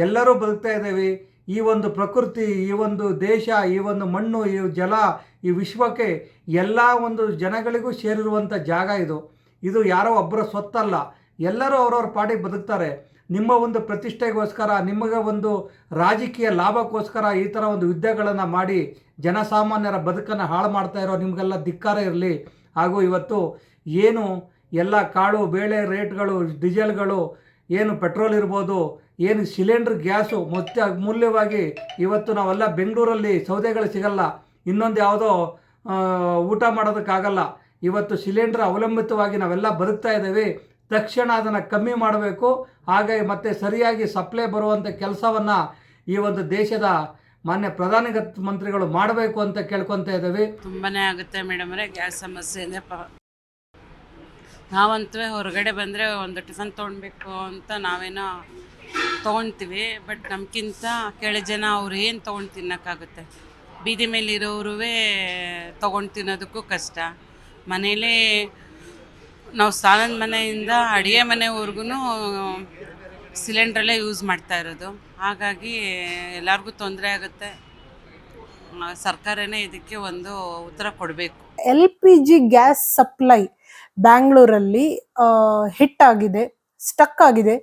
ಎಲ್ಲರೂ ಬದುಕ್ತಾ ಇದ್ದೇವೆ. ಈ ಒಂದು ಪ್ರಕೃತಿ, ಈ ಒಂದು ದೇಶ, ಈ ಒಂದು ಮಣ್ಣು, ಈ ಜಲ, ಈ ವಿಶ್ವಕ್ಕೆ ಎಲ್ಲ ಒಂದು ಜನಗಳಿಗೂ ಸೇರಿರುವಂಥ ಜಾಗ ಇದು. ಇದು ಯಾರೋ ಒಬ್ಬರ ಸ್ವತ್ತಲ್ಲ. ಎಲ್ಲರೂ ಅವ್ರವ್ರ ಪಾಡಿಗೆ ಬದುಕ್ತಾರೆ. ನಿಮ್ಮ ಒಂದು ಪ್ರತಿಷ್ಠೆಗೋಸ್ಕರ, ನಿಮಗೆ ಒಂದು ರಾಜಕೀಯ ಲಾಭಕ್ಕೋಸ್ಕರ ಈ ಥರ ಒಂದು ಯುದ್ಧಗಳನ್ನು ಮಾಡಿ ಜನಸಾಮಾನ್ಯರ ಬದುಕನ್ನು ಹಾಳು ಮಾಡ್ತಾ ಇರೋ ನಿಮಗೆಲ್ಲ ಧಿಕ್ಕಾರ ಇರಲಿ. ಹಾಗೂ ಇವತ್ತು ಏನು ಎಲ್ಲ ಕಾಳು ಬೇಳೆ ರೇಟ್ಗಳು, ಡೀಸೆಲ್ಗಳು, ಏನು ಪೆಟ್ರೋಲ್ ಇರ್ಬೋದು, ಏನು ಸಿಲಿಂಡ್ರ್ ಗ್ಯಾಸು ಮೂಲ್ಯವಾಗಿ ಇವತ್ತು ನಾವೆಲ್ಲ ಬೆಂಗಳೂರಲ್ಲಿ ಸೌದೆಗಳು ಸಿಗಲ್ಲ. ಇನ್ನೊಂದು ಯಾವುದೋ ಊಟ ಮಾಡೋದಕ್ಕಾಗಲ್ಲ. ಇವತ್ತು ಸಿಲಿಂಡರ್ ಅವಲಂಬಿತವಾಗಿ ನಾವೆಲ್ಲ ಬದುಕ್ತಾ ಇದ್ದೀವಿ. ತಕ್ಷಣ ಅದನ್ನು ಕಮ್ಮಿ ಮಾಡಬೇಕು. ಹಾಗೆ ಮತ್ತು ಸರಿಯಾಗಿ ಸಪ್ಲೈ ಬರುವಂಥ ಕೆಲಸವನ್ನು ಈ ಒಂದು ದೇಶದ ಮಾನ್ಯ ಪ್ರಧಾನ ಮಂತ್ರಿಗಳು ಮಾಡಬೇಕು ಅಂತ ಕೇಳ್ಕೊತಾ ಇದ್ದೀವಿ. ತುಂಬಾ ಆಗುತ್ತೆ ಮೇಡಮ್ರೆ ಗ್ಯಾಸ್ ಸಮಸ್ಯೆ ಇದೆ. ನಾವಂತೂ ಹೊರಗಡೆ ಬಂದರೆ ಒಂದು ಟಿಫನ್ ತೊಗೊಳ್ಬೇಕು ಅಂತ ನಾವೇನೋ ತೊಗೊಳ್ತೀವಿ. ಬಟ್ ನಮ್ಗಿಂತ ಕೆಳ ಜನ ಅವ್ರು ಏನು ತೊಗೊಂಡು ತಿನ್ನೋಕ್ಕಾಗುತ್ತೆ. ಬೀದಿ ಮೇಲೆ ಇರೋರು ತೊಗೊಂಡು ತಿನ್ನೋದಕ್ಕೂ ಕಷ್ಟ. ಮನೇಲೇ ನಾವು ಸ್ನಾನದ ಮನೆಯಿಂದ ಅಡುಗೆ ಮನೆವರೆಗೂ ಸಿಲಿಂಡ್ರಲ್ಲೇ ಯೂಸ್ ಮಾಡ್ತಾ ಇರೋದು. ಹಾಗಾಗಿ ಎಲ್ಲರಿಗೂ ತೊಂದರೆ ಆಗುತ್ತೆ. ಸರ್ಕಾರನೇ ಇದಕ್ಕೆ ಒಂದು ಉತ್ತರ ಕೊಡಬೇಕು. LPG ಗ್ಯಾಸ್ ಸಪ್ಲೈ ಬ್ಯಾಂಗ್ಳೂರಲ್ಲಿ ಹಿಟ್ ಆಗಿದೆ, ಸ್ಟಕ್ ಆಗಿದೆ.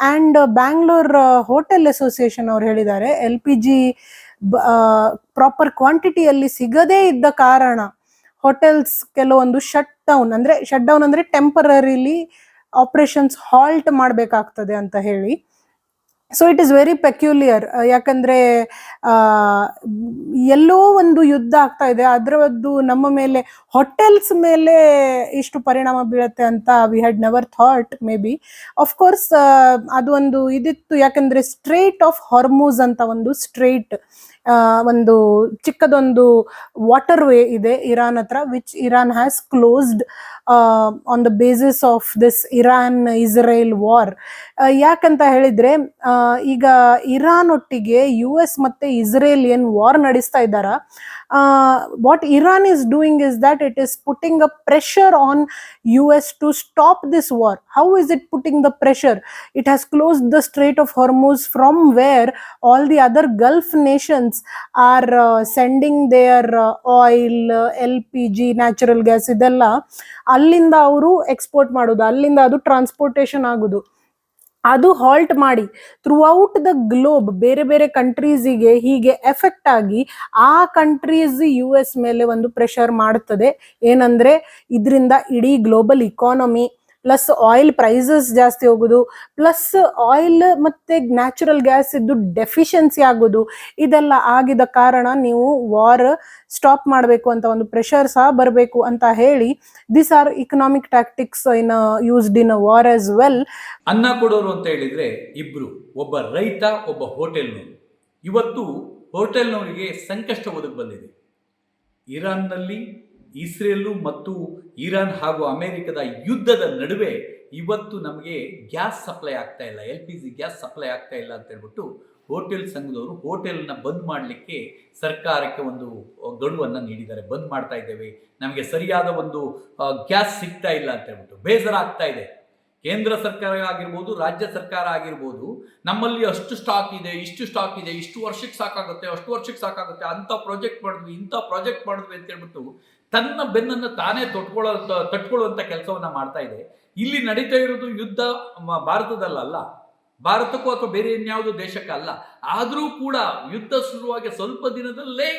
ಆ್ಯಂಡ್ ಬ್ಯಾಂಗ್ಳೂರ್ ಹೋಟೆಲ್ ಅಸೋಸಿಯೇಷನ್ ಅವ್ರು ಹೇಳಿದ್ದಾರೆ LPG ಪ್ರಾಪರ್ ಕ್ವಾಂಟಿಟಿಯಲ್ಲಿ ಸಿಗದೇ ಇದ್ದ ಕಾರಣ ಹೋಟೆಲ್ಸ್ ಕೆಲವೊಂದು ಶಟ್ ಡೌನ್ ಅಂದರೆ ಟೆಂಪರರಿಲಿ ಆಪರೇಷನ್ಸ್ ಹಾಲ್ಟ್ ಮಾಡಬೇಕಾಗ್ತದೆ ಅಂತ ಹೇಳಿ. So it is very peculiar. ಯಾಕಂದರೆ ಎಲ್ಲೋ ಒಂದು ಯುದ್ಧ ಆಗ್ತಾ ಇದೆ, ಅದರದ್ದು ನಮ್ಮ ಮೇಲೆ ಹೋಟೆಲ್ಸ್ ಮೇಲೆ ಇಷ್ಟು ಪರಿಣಾಮ ಬೀಳುತ್ತೆ ಅಂತ we had never thought. May be of course ಅದು ಒಂದು ಇದಿತ್ತು. ಯಾಕಂದರೆ ಸ್ಟ್ರೇಟ್ ಆಫ್ ಹಾರ್ಮೂಸ್ ಅಂತ ಒಂದು ಸ್ಟ್ರೇಟ್ ಒಂದು ಚಿಕ್ಕದೊಂದು ವಾಟರ್ ವೇ ಇದೆ ಇರಾನ್ ಹತ್ರ, which Iran has closed on the basis of this Iran-Israel war. ಯಾಕಂತ ಹೇಳಿದ್ರೆ ಈಗ ಇರಾನ್ ಒಟ್ಟಿಗೆ US ಮತ್ತೆ ಇಸ್ರೇಲ್ ಏನು ವಾರ್ ನಡೆಸ್ತಾ ಇದ್ದಾರ, what Iran is doing is that it is putting a pressure on US to stop this war. How is it putting the pressure? It has closed the Strait of Hormuz from where all the other Gulf nations are sending their oil, LPG, natural gas ಇದೆಲ್ಲ ಅಲ್ಲಿಂದ ಅವರು export ಮಾಡೋದು, ಅಲ್ಲಿಂದ ಅದು transportation ಆಗೋದು. ಅದು halt ಮಾಡಿ throughout the globe ಬೇರೆ ಬೇರೆ ಕಂಟ್ರೀಸಿಗೆ ಹೀಗೆ ಎಫೆಕ್ಟ್ ಆಗಿ ಆ ಕಂಟ್ರೀಸ್ US ಮೇಲೆ ಒಂದು ಪ್ರೆಷರ್ ಮಾಡ್ತದೆ. ಏನಂದರೆ ಇದರಿಂದ ಇಡೀ global economy plus oil prices ಜಾಸ್ತಿ ಹೋಗೋದು, ಪ್ಲಸ್ ಆಯಿಲ್ ಮತ್ತು ನ್ಯಾಚುರಲ್ ಗ್ಯಾಸ್ ಇದ್ದು ಡೆಫಿಷಿಯನ್ಸಿ ಆಗೋದು. ಇದೆಲ್ಲ ಆಗಿದ ಕಾರಣ ನೀವು ವಾರ್ ಸ್ಟಾಪ್ ಮಾಡಬೇಕು ಅಂತ ಒಂದು ಪ್ರೆಷರ್ ಸಹ ಬರಬೇಕು ಅಂತ ಹೇಳಿ this are economic tactics used in a war as well. ಅನ್ನ ಕೊಡೋರು ಅಂತ ಹೇಳಿದರೆ ಇಬ್ಬರು, ಒಬ್ಬ ರೈತ, ಒಬ್ಬ ಹೋಟೆಲ್ನವರು. ಇವತ್ತು ಹೋಟೆಲ್ನವರಿಗೆ ಸಂಕಷ್ಟ ಒದಗಿ ಬಂದಿದೆ. ಇರಾನ್ನಲ್ಲಿ ಇಸ್ರೇಲು ಮತ್ತು ಇರಾನ್ ಹಾಗೂ ಅಮೆರಿಕದ ಯುದ್ಧದ ನಡುವೆ ಇವತ್ತು ನಮಗೆ ಗ್ಯಾಸ್ ಸಪ್ಲೈ ಆಗ್ತಾ ಇಲ್ಲ, LPG ಗ್ಯಾಸ್ ಸಪ್ಲೈ ಆಗ್ತಾ ಇಲ್ಲ ಅಂತ ಹೇಳ್ಬಿಟ್ಟು ಹೋಟೆಲ್ ಸಂಘದವರು ಹೋಟೆಲ್ನ ಬಂದ್ ಮಾಡಲಿಕ್ಕೆ ಸರ್ಕಾರಕ್ಕೆ ಒಂದು ಗಡುವನ್ನು ನೀಡಿದ್ದಾರೆ. ಬಂದ್ ಮಾಡ್ತಾ ಇದ್ದೇವೆ, ನಮಗೆ ಸರಿಯಾದ ಒಂದು ಗ್ಯಾಸ್ ಸಿಗ್ತಾ ಇಲ್ಲ ಅಂತ ಹೇಳ್ಬಿಟ್ಟು ಬೇಸರ ಆಗ್ತಾ ಇದೆ. ಕೇಂದ್ರ ಸರ್ಕಾರ ಆಗಿರ್ಬೋದು, ರಾಜ್ಯ ಸರ್ಕಾರ ಆಗಿರ್ಬೋದು, ನಮ್ಮಲ್ಲಿ ಅಷ್ಟು ಸ್ಟಾಕ್ ಇದೆ, ಇಷ್ಟು ಸ್ಟಾಕ್ ಇದೆ, ಇಷ್ಟು ವರ್ಷಕ್ಕೆ ಸಾಕಾಗುತ್ತೆ, ಅಷ್ಟು ವರ್ಷಕ್ಕೆ ಸಾಕಾಗುತ್ತೆ, ಅಂಥ ಪ್ರಾಜೆಕ್ಟ್ ಮಾಡಿದ್ವಿ, ಇಂಥ ಪ್ರಾಜೆಕ್ಟ್ ಮಾಡಿದ್ವಿ ಅಂತ ಹೇಳ್ಬಿಟ್ಟು ತನ್ನ ಬೆನ್ನನ್ನು ತಾನೇ ತಟ್ಕೊಳ್ಳುವಂಥ ಕೆಲಸವನ್ನು ಮಾಡ್ತಾ ಇದೆ. ಇಲ್ಲಿ ನಡೀತಾ ಇರೋದು ಯುದ್ಧ ಭಾರತದಲ್ಲ, ಭಾರತಕ್ಕೂ ಅಥವಾ ಬೇರೆ ಇನ್ಯಾವುದೋ ದೇಶಕ್ಕಲ್ಲ. ಆದರೂ ಕೂಡ ಯುದ್ಧ ಶುರುವಾಗಿ ಸ್ವಲ್ಪ ದಿನದಲ್ಲೇ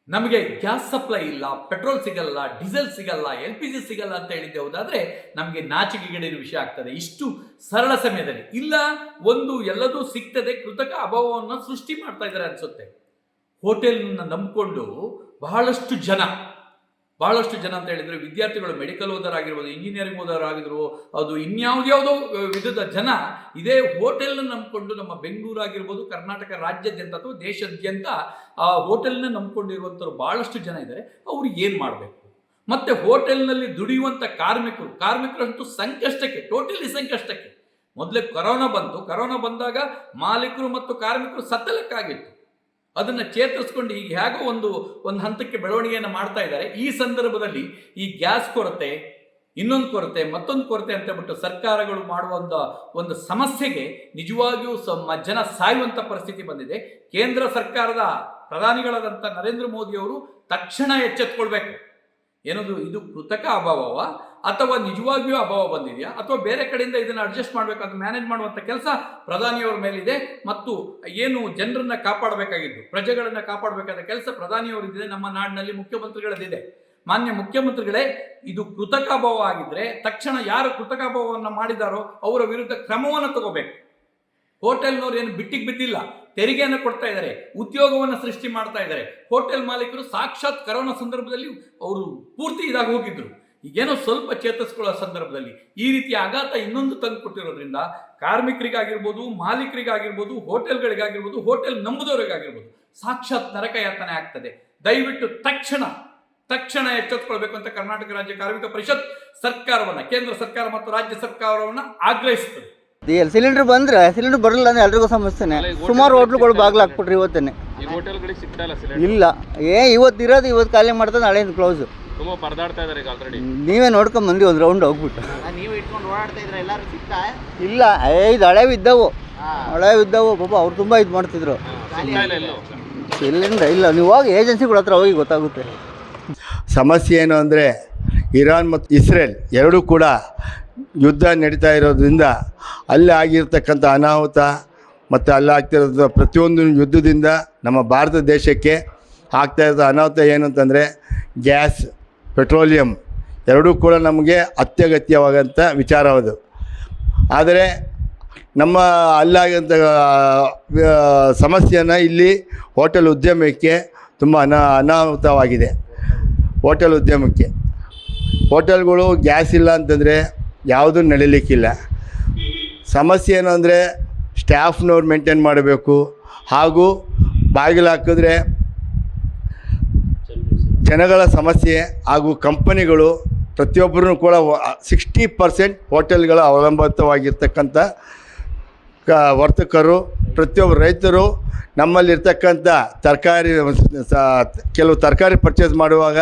ನಮಗೆ ಗ್ಯಾಸ್ ಸಪ್ಲೈ ಇಲ್ಲ, ಪೆಟ್ರೋಲ್ ಸಿಗಲ್ಲ, ಡೀಸೆಲ್ ಸಿಗಲ್ಲ, LPG ಸಿಗಲ್ಲ ಅಂತ ಹೇಳಿದ್ದೆ ಹೋದಾದರೆ ನಮಗೆ ನಾಚಿಕೆಗೇಡಿನ ವಿಷಯ ಆಗ್ತದೆ. ಇಷ್ಟು ಸರಳ ಸಮಯದಲ್ಲಿ ಇಲ್ಲ, ಒಂದು ಎಲ್ಲದೂ ಸಿಗ್ತದೆ, ಕೃತಕ ಅಭಾವವನ್ನು ಸೃಷ್ಟಿ ಮಾಡ್ತಾ ಇದ್ದಾರೆ ಅನಿಸುತ್ತೆ. ಹೋಟೆಲ್ನ ನಂಬಿಕೊಂಡು ಬಹಳಷ್ಟು ಜನ ಅಂತ ಹೇಳಿದರೆ ವಿದ್ಯಾರ್ಥಿಗಳು, ಮೆಡಿಕಲ್ ಓದೋರಾಗಿರ್ಬೋದು, ಇಂಜಿನಿಯರಿಂಗ್ ಓದೋರಾಗಿದ್ರು, ಅದು ಇನ್ಯಾವುದ್ಯಾವುದೋ ವಿಧದ ಜನ ಇದೇ ಹೋಟೆಲ್ನ ನಂಬಿಕೊಂಡು ನಮ್ಮ ಬೆಂಗಳೂರು ಆಗಿರ್ಬೋದು, ಕರ್ನಾಟಕ ರಾಜ್ಯಾದ್ಯಂತ ಅಥವಾ ದೇಶಾದ್ಯಂತ ಆ ಹೋಟೆಲ್ನ ನಂಬ್ಕೊಂಡಿರುವಂಥವ್ರು ಭಾಳಷ್ಟು ಜನ ಇದ್ದಾರೆ. ಅವ್ರಿಗೆ ಏನು ಮಾಡಬೇಕು? ಮತ್ತು ಹೋಟೆಲ್ನಲ್ಲಿ ದುಡಿಯುವಂಥ ಕಾರ್ಮಿಕರಂತೂ ಸಂಕಷ್ಟಕ್ಕೆ, ಟೋಟಲಿ ಸಂಕಷ್ಟಕ್ಕೆ. ಮೊದಲೇ ಕೊರೋನಾ ಬಂದಾಗ ಮಾಲೀಕರು ಮತ್ತು ಕಾರ್ಮಿಕರು ಸತ್ತಲಕ್ಕಾಗಿತ್ತು. ಅದನ್ನು ಚೇತರಿಸ್ಕೊಂಡು ಈಗ ಹೇಗೋ ಒಂದು ಹಂತಕ್ಕೆ ಬೆಳವಣಿಗೆಯನ್ನು ಮಾಡ್ತಾ ಇದ್ದಾರೆ. ಈ ಸಂದರ್ಭದಲ್ಲಿ ಈ ಗ್ಯಾಸ್ ಕೊರತೆ, ಇನ್ನೊಂದು ಕೊರತೆ, ಮತ್ತೊಂದು ಕೊರತೆ ಅಂತ ಹೇಳ್ಬಿಟ್ಟು ಸರ್ಕಾರಗಳು ಮಾಡುವಂಥ ಒಂದು ಸಮಸ್ಯೆಗೆ ನಿಜವಾಗಿಯೂ ಜನ ಸಾಯುವಂಥ ಪರಿಸ್ಥಿತಿ ಬಂದಿದೆ. ಕೇಂದ್ರ ಸರ್ಕಾರದ ಪ್ರಧಾನಿಗಳಾದಂಥ ನರೇಂದ್ರ ಮೋದಿಯವರು ತಕ್ಷಣ ಎಚ್ಚೆತ್ತುಕೊಳ್ಬೇಕು. ಏನದು ಇದು ಕೃತಕ ಅಭಾವವ ಅಥವಾ ನಿಜವಾಗಿಯೂ ಅಭಾವ ಬಂದಿದೆಯಾ ಅಥವಾ ಬೇರೆ ಕಡೆಯಿಂದ ಇದನ್ನು ಅಡ್ಜಸ್ಟ್ ಮಾಡಬೇಕಾದ ಮ್ಯಾನೇಜ್ ಮಾಡುವಂಥ ಕೆಲಸ ಪ್ರಧಾನಿಯವರ ಮೇಲಿದೆ. ಮತ್ತು ಏನು ಜನರನ್ನ ಕಾಪಾಡಬೇಕಾಗಿದ್ದು, ಪ್ರಜೆಗಳನ್ನು ಕಾಪಾಡಬೇಕಾದ ಕೆಲಸ ಪ್ರಧಾನಿಯವರಿದೆ, ನಮ್ಮ ನಾಡಿನಲ್ಲಿ ಮುಖ್ಯಮಂತ್ರಿಗಳದಿದೆ. ಮಾನ್ಯ ಮುಖ್ಯಮಂತ್ರಿಗಳೇ, ಇದು ಕೃತಕ ಅಭಾವ ಆಗಿದ್ದರೆ ತಕ್ಷಣ ಯಾರು ಕೃತಕ ಅಭಾವವನ್ನು ಮಾಡಿದಾರೋ ಅವರ ವಿರುದ್ಧ ಕ್ರಮವನ್ನು ತಗೋಬೇಕು. ಹೋಟೆಲ್ನವ್ರು ಏನು ಬಿಟ್ಟಿಗೆ ಬಿದ್ದಿಲ್ಲ, ತೆರಿಗೆಯನ್ನು ಕೊಡ್ತಾ ಇದ್ದಾರೆ, ಉದ್ಯೋಗವನ್ನು ಸೃಷ್ಟಿ ಮಾಡ್ತಾ ಇದ್ದಾರೆ. ಹೋಟೆಲ್ ಮಾಲೀಕರು ಸಾಕ್ಷಾತ್ ಕರೋನಾ ಸಂದರ್ಭದಲ್ಲಿ ಅವರು ಪೂರ್ತಿ ಇದಾಗಿ ಹೋಗಿದ್ರು. ಈಗೇನೋ ಸ್ವಲ್ಪ ಚೇತರಿಸ್ಕೊಳ್ಳೋ ಸಂದರ್ಭದಲ್ಲಿ ಈ ರೀತಿಯ ಆಘಾತ ಇನ್ನೊಂದು ತಂದು ಕೊಟ್ಟಿರೋದ್ರಿಂದ ಕಾರ್ಮಿಕರಿಗಾಗಿರ್ಬೋದು, ಮಾಲೀಕರಿಗಾಗಿರ್ಬೋದು, ಹೋಟೆಲ್ಗಳಿಗಾಗಿರ್ಬೋದು, ಹೋಟೆಲ್ ನಂಬುದವರಿಗಾಗಿರ್ಬೋದು ಸಾಕ್ಷಾತ್ ನರಕ ಯಾತನೆ ಆಗ್ತದೆ. ದಯವಿಟ್ಟು ತಕ್ಷಣ ಎಚ್ಚೆತ್ತುಕೊಳ್ಬೇಕು ಅಂತ ಕರ್ನಾಟಕ ರಾಜ್ಯ ಕಾರ್ಮಿಕ ಪರಿಷತ್ ಸರ್ಕಾರವನ್ನು, ಕೇಂದ್ರ ಸರ್ಕಾರ ಮತ್ತು ರಾಜ್ಯ ಸರ್ಕಾರವನ್ನು ಆಗ್ರಹಿಸುತ್ತದೆ. ಸಿಲಿಂಡರ್ ಬಂದ್ರೆ ಸಿಲಿಂಡರ್ ಬರಲಿಲ್ಲ ಅಂದ್ರೆ ಎಲ್ರಿಗೂ ಸಮಸ್ಯೆನೆ. ಸುಮಾರು ಹೋಟ್ಲುಗಳು ಬಾಗಿಲು ಹಾಕ್ಬಿಟ್ರಿ ಇವತ್ತೇನೆ. ಇಲ್ಲ ಇವತ್ತು ಖಾಲಿ ಮಾಡ್ತಾರೆ, ನಾಳೆ ಕ್ಲೋಸ್. ನೀವೇ ನೋಡ್ಕೊಂಡ್ ಬಂದ್ವಿ ಒಂದು ರೌಂಡ್ ಹೋಗ್ಬಿಟ್ಟು. ಇಲ್ಲ ಇದು ಹಳೆವಿದ್ದವು ಪಾಪ ಅವ್ರು ತುಂಬ ಇದು ಮಾಡ್ತಿದ್ರು. ಸಿಲಿಂಡರ್ ಇಲ್ಲ, ನೀವು ಹೋಗಿ ಏಜೆನ್ಸಿಗಳ ಹತ್ರ ಹೋಗಿ ಗೊತ್ತಾಗುತ್ತೆ. ಸಮಸ್ಯೆ ಏನು ಅಂದರೆ ಇರಾನ್ ಮತ್ತು ಇಸ್ರೇಲ್ ಎರಡೂ ಕೂಡ ಯುದ್ಧ ನಡೀತಾ ಇರೋದ್ರಿಂದ ಅಲ್ಲಿ ಆಗಿರ್ತಕ್ಕಂಥ ಅನಾಹುತ ಮತ್ತು ಅಲ್ಲಿ ಆಗ್ತಿರೋದು ಪ್ರತಿಯೊಂದು ಯುದ್ಧದಿಂದ ನಮ್ಮ ಭಾರತ ದೇಶಕ್ಕೆ ಆಗ್ತಾಯಿರೋ ಅನಾಹುತ ಏನು ಅಂತಂದರೆ ಗ್ಯಾಸ್, ಪೆಟ್ರೋಲಿಯಂ ಎರಡೂ ಕೂಡ ನಮಗೆ ಅತ್ಯಗತ್ಯವಾದಂಥ ವಿಚಾರವದು. ಆದರೆ ನಮ್ಮ ಅಲ್ಲಾಗಂಥ ಸಮಸ್ಯೆಯನ್ನು ಇಲ್ಲಿ ಹೋಟೆಲ್ ಉದ್ಯಮಕ್ಕೆ ತುಂಬ ಅನಾಹುತವಾಗಿದೆ. ಹೋಟೆಲ್ ಉದ್ಯಮಕ್ಕೆ ಹೋಟೆಲ್ಗಳು ಗ್ಯಾಸ್ ಇಲ್ಲ ಅಂತಂದರೆ ಯಾವುದೂ ನಡೀಲಿಕ್ಕಿಲ್ಲ. ಸಮಸ್ಯೆ ಏನು ಅಂದರೆ ಸ್ಟಾಫ್ನವ್ರು ಮೇಂಟೈನ್ ಮಾಡಬೇಕು, ಹಾಗೂ ಬಾಗಿಲು ಹಾಕಿದ್ರೆ ಜನಗಳ ಸಮಸ್ಯೆ ಹಾಗೂ ಕಂಪನಿಗಳು ಪ್ರತಿಯೊಬ್ಬರೂ ಕೂಡ 60% ಹೋಟೆಲ್ಗಳ ಅವಲಂಬಿತವಾಗಿರ್ತಕ್ಕಂಥ ವರ್ತಕರು, ಪ್ರತಿಯೊಬ್ಬರು ರೈತರು. ನಮ್ಮಲ್ಲಿರ್ತಕ್ಕಂಥ ತರಕಾರಿ, ಕೆಲವು ತರಕಾರಿ ಪರ್ಚೇಸ್ ಮಾಡುವಾಗ